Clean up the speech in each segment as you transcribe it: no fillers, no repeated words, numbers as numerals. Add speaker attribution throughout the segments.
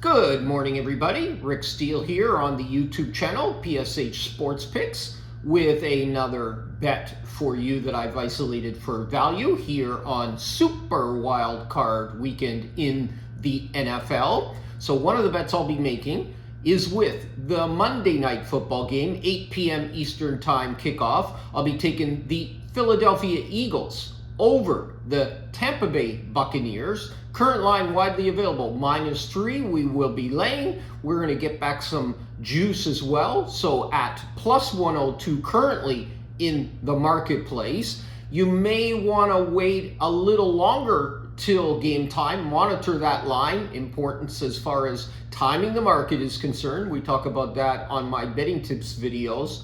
Speaker 1: Good morning, everybody. Rick Steele here on the YouTube channel, PSH Sports Picks, with another bet for you that I've isolated for value here on Super Wild Card Weekend in the NFL. So one of the bets I'll be making is with the Monday Night Football game, 8 p.m. Eastern Time kickoff. I'll be taking the Philadelphia Eagles over the Tampa Bay Buccaneers. Current line widely available, -3. We will be laying. We're going to get back some juice as well. So at +102 currently in the marketplace. You may want to wait a little longer till game time. Monitor that line. Importance as far as timing the market is concerned. We talk about that on my betting tips videos.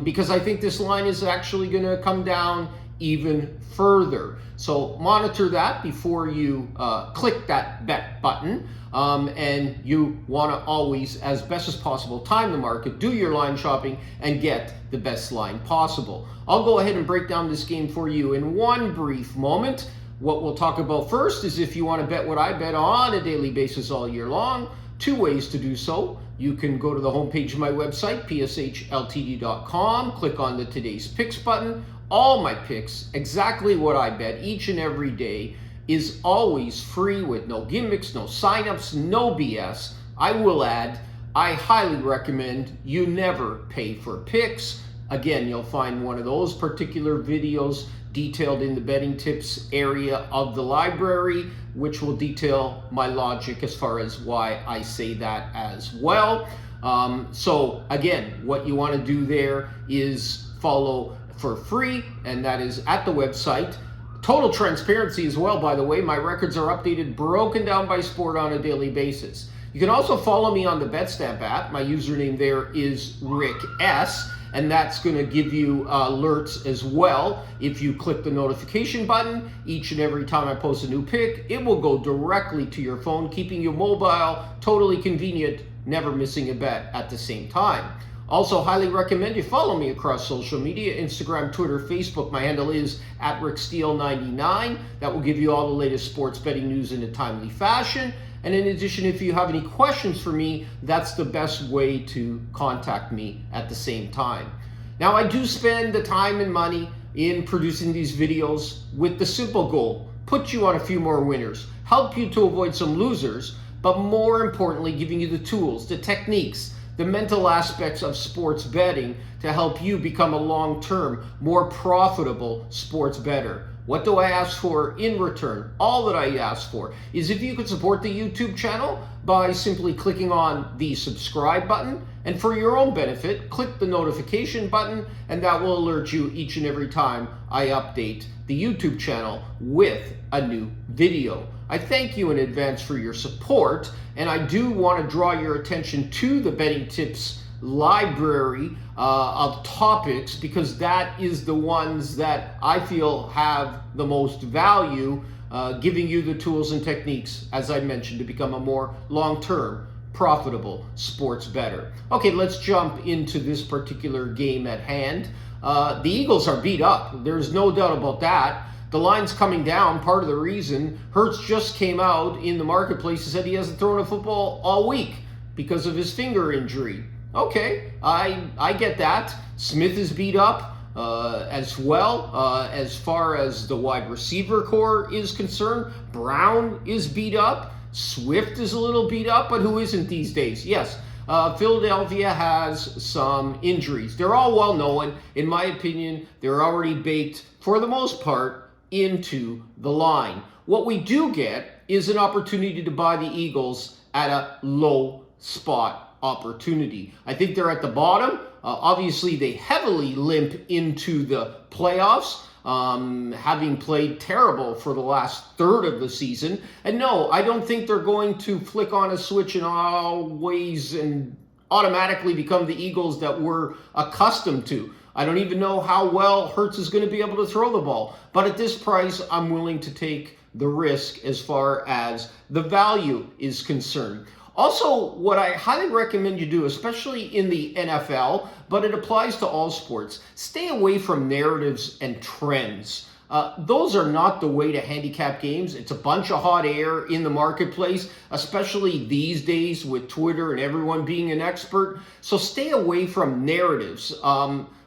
Speaker 1: Because I think this line is actually going to come down even further. So monitor that before you click that bet button. And you want to always, as best as possible, time the market, do your line shopping, and get the best line possible. I'll go ahead and break down this game for you in one brief moment. What we'll talk about first is if you want to bet what I bet on a daily basis all year long, two ways to do so. You can go to the homepage of my website, pshltd.com, click on the Today's Picks button. All my picks, exactly what I bet each and every day, is always free with no gimmicks, no signups, no BS. I will add, I highly recommend you never pay for picks. Again, you'll find one of those particular videos detailed in the betting tips area of the library, which will detail my logic as far as why I say that as well. So again, what you want to do there is follow for free, and that is at the website. Total transparency as well, by the way. My records are updated, broken down by sport on a daily basis. You can also follow me on the betstamp app. My username there is Rick S, and that's going to give you alerts as well. If you click the notification button, each and every time I post a new pick, it will go directly to your phone, keeping you mobile, totally convenient, never missing a bet at the same time. Also, highly recommend you follow me across social media, Instagram, Twitter, Facebook. My handle is @RickSteele99. That will give you all the latest sports betting news in a timely fashion. And in addition, if you have any questions for me, that's the best way to contact me at the same time. Now, I do spend the time and money in producing these videos with the simple goal: put you on a few more winners, help you to avoid some losers, but more importantly, giving you the tools, the techniques, the mental aspects of sports betting to help you become a long-term, more profitable sports bettor. What do I ask for in return? All that I ask for is if you could support the YouTube channel by simply clicking on the subscribe button, and for your own benefit, click the notification button, and that will alert you each and every time I update the YouTube channel with a new video. I thank you in advance for your support, and I do want to draw your attention to the betting tips library of topics, because that is the ones that I feel have the most value, giving you the tools and techniques, as I mentioned, to become a more long-term, profitable sports bettor. Okay, let's jump into this particular game at hand. The Eagles are beat up. There's no doubt about that. The line's coming down. Part of the reason Hurts just came out in the marketplace and said he hasn't thrown a football all week because of his finger injury. Okay, I get that. Smith is beat up as well. As far as the wide receiver core is concerned, Brown is beat up. Swift is a little beat up, but who isn't these days? Yes, Philadelphia has some injuries. They're all well known. In my opinion, they're already baked, for the most part, into the line. What we do get is an opportunity to buy the Eagles at a low spot opportunity. I think they're at the bottom. Obviously, they heavily limp into the playoffs, having played terrible for the last third of the season. And no, I don't think they're going to flick on a switch and always and automatically become the Eagles that we're accustomed to. I don't even know how well Hurts is going to be able to throw the ball. But at this price, I'm willing to take the risk as far as the value is concerned. Also, what I highly recommend you do, especially in the NFL, but it applies to all sports, stay away from narratives and trends. Those are not the way to handicap games. It's a bunch of hot air in the marketplace, especially these days with Twitter and everyone being an expert. So stay away from narratives.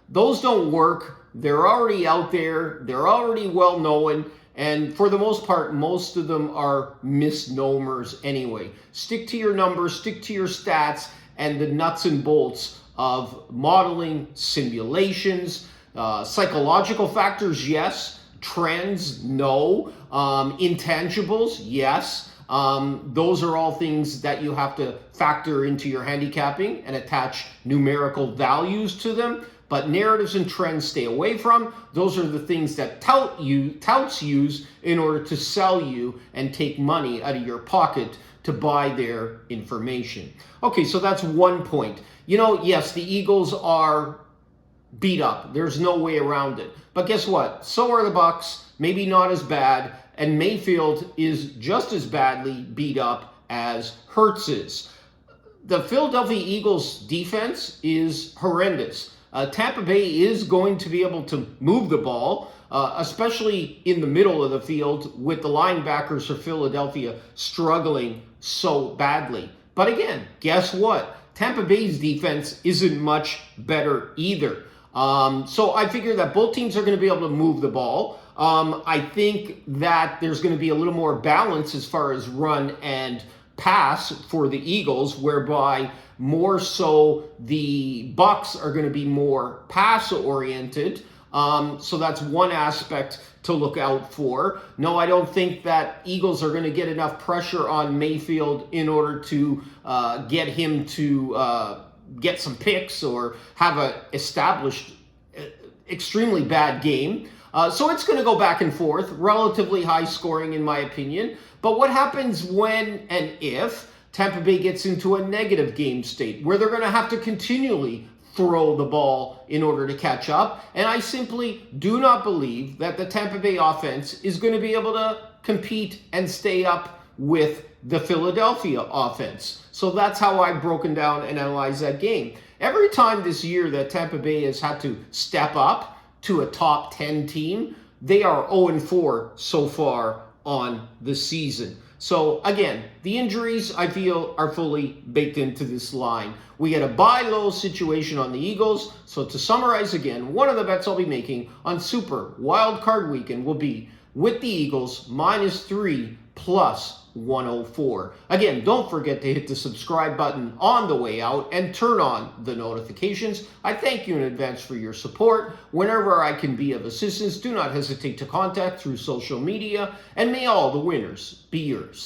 Speaker 1: Those don't work. They're already out there. They're already well known. And for the most part, most of them are misnomers anyway. Stick to your numbers, stick to your stats, and the nuts and bolts of modeling, simulations, psychological factors, yes. Trends, no. Intangibles, yes. Those are all things that you have to factor into your handicapping and attach numerical values to them. But narratives and trends stay away from. Those are the things that touts use in order to sell you and take money out of your pocket to buy their information. Okay, so that's one point. Yes, the Eagles are beat up. There's no way around it. But guess what? So are the Bucs, maybe not as bad, and Mayfield is just as badly beat up as Hurts is. The Philadelphia Eagles defense is horrendous. Tampa Bay is going to be able to move the ball, especially in the middle of the field with the linebackers for Philadelphia struggling so badly. But again, guess what? Tampa Bay's defense isn't much better either. So I figure that both teams are going to be able to move the ball. I think that there's going to be a little more balance as far as run and pass for the Eagles, whereby more so the Bucs are going to be more pass oriented. So that's one aspect to look out for. No, I don't think that Eagles are going to get enough pressure on Mayfield in order to get him to get some picks or have an established extremely bad game. So it's going to go back and forth, relatively high scoring in my opinion. But what happens when and if Tampa Bay gets into a negative game state where they're going to have to continually throw the ball in order to catch up? And I simply do not believe that the Tampa Bay offense is going to be able to compete and stay up with the Philadelphia offense. So that's how I've broken down and analyzed that game. Every time this year that Tampa Bay has had to step up to a top 10 team, they are 0-4 so far on the season. So again, the injuries I feel are fully baked into this line. We get a buy low situation on the Eagles. So to summarize again, one of the bets I'll be making on Super Wild Card Weekend will be with the Eagles -3 plus 104. Again, don't forget to hit the subscribe button on the way out and turn on the notifications. I thank you in advance for your support. Whenever I can be of assistance, do not hesitate to contact through social media, and may all the winners be yours.